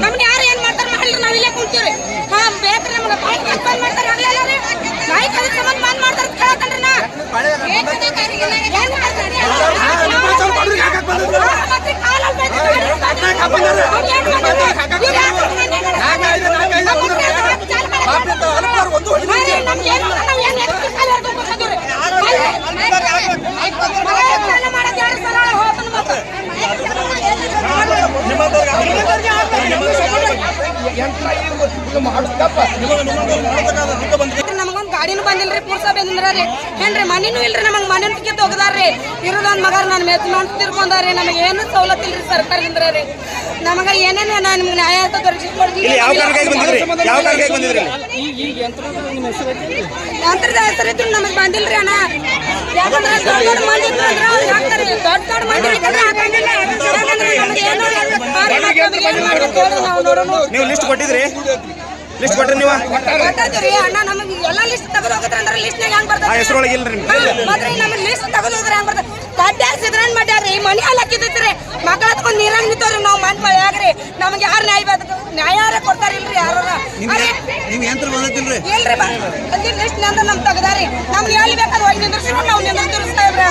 ನಮ್ನ ಯಾರು ಏನ್ ಮಾಡ್ತಾರ ಮಾಡ್ಲಿ, ನಾವ್ ಇಲ್ಲೇ ಕುಂತೀವ್ರಿ. ಹಾ ಬೇಕ್ರಿ ನಮ್ಗೆ ಬಾಯಿ ಬಂದ್ ಮಾಡ್ತಾರ ಆಗ್ಲಿಲ್ಲ ರೀ, ನಾಯಿ ಕದ ಸಂಬಂಧ ಬಂದ್ ಮಾಡ್ತಾರ ಕೇಳತ್ತನ್ರಿ ನಾ ನಮಗೊಂದ್ ಗಾಡಿನೂ ಬಂದಿಲ್ರಿ, ಪುರ್ಸಭೆ ನಿಂದ್ರಿ ಏನ್ರಿ ಮನಿನೂ ಇಲ್ರಿ, ನಮಗ್ ಮನೆ ಕಿತ್ತು ಹೋಗದಾರ್ರಿ. ಇರೋದೊಂದ್ ಮಗ ನಾನು ಮೆಚ್ಚ ತಿರ್ಕೊಂಡಾರಿ, ನಮಗೆ ಏನು ಸವಲತ್ತು ಇಲ್ರಿ ಸರ್ಕಾರದಿಂದ ರೀ. ನಮಗ ಏನೇನು ನಿಮ್ಗೆ ನ್ಯಾಯ ಅಂತ ದೊರಕಿಸ್ಕೊಡ್ತೀವಿ. ಯಂತ್ರದ ಹೆಸರು ಇದ್ರು ನಮಗ್ ಬಂದಿಲ್ರಿ ಅಣ್ಣ. ಯಾಕಂದ್ರೆ ದೊಡ್ಡ ಮಂದಿ ಇದ್ರು ಅವ್ರಿಗೆ ಹಾಕ್ತಾರೆ, ದೊಡ್ಡ ಮಂದಿ ಹಾಕಂಗಿಲ್ಲ. ನಮ್ಗೆ ನೀವು ಲಿಸ್ಟ್ ಕೊಟ್ಟಿದ್ರಿ? ಲಿಸ್ಟ್ ಕೊಟ್ರಿ ನೀವು? ಕೊಟ್ಟಿದ್ರಿ ಅಣ್ಣ. ನಮಗೆ ಎಲ್ಲ ಲಿಸ್ಟ್ ತೆಗೆದು ಹೋಗಿದ್ರೆ ಅಂದ್ರೆ ಲಿಸ್ಟ್ನಾಗ ಹೆಂಗ್ ಬರ್ತದೆ? ಹೆಸರೊಳಗೆ ಇಲ್ರಿ ಮತ್ತೆ ನಮಗೆ ಲಿಸ್ಟ್ ತೆಗೆದು ಹೋಗಿದ್ರೆ ಹೆಂಗ್ ಬರ್ತದೆ? ಕಡ್ಡಾಯ ಸಿದ್ರನ್ ಮಾಡ್ಯಾರ್ರಿ, ಮನಿ ಹಾಕಿದ್ರಿ, ಮಕ್ಕಳ ಹತ್ಕೊಂಡು ನೀರಾಗ ನಿಂತವ್ರಿ ನಾವು ಮನ್ ಯಾಕ್ರಿ? ನಮ್ಗೆ ಯಾರು ನ್ಯಾಯ ಕೊಡ್ತಾರಿಲ್ರಿ ಯಾರು? ಇಲ್ರಿ ಬಂದಿಲ್ಲ ಲಿಸ್ಟ್ ನಂದು ನಮ್ ತೆಗ್ದಾರಿ. ನಮ್ಗೆ ಎಲ್ಲಿ ಬೇಕಾದ್ರೆ ಹೋಗಿ ನಿಂದ್ರಿಸಿ ನಾವು ನಿಂದ್ರಿಸ್ತೀವಿ ಸಾಹೇಬ್ರ.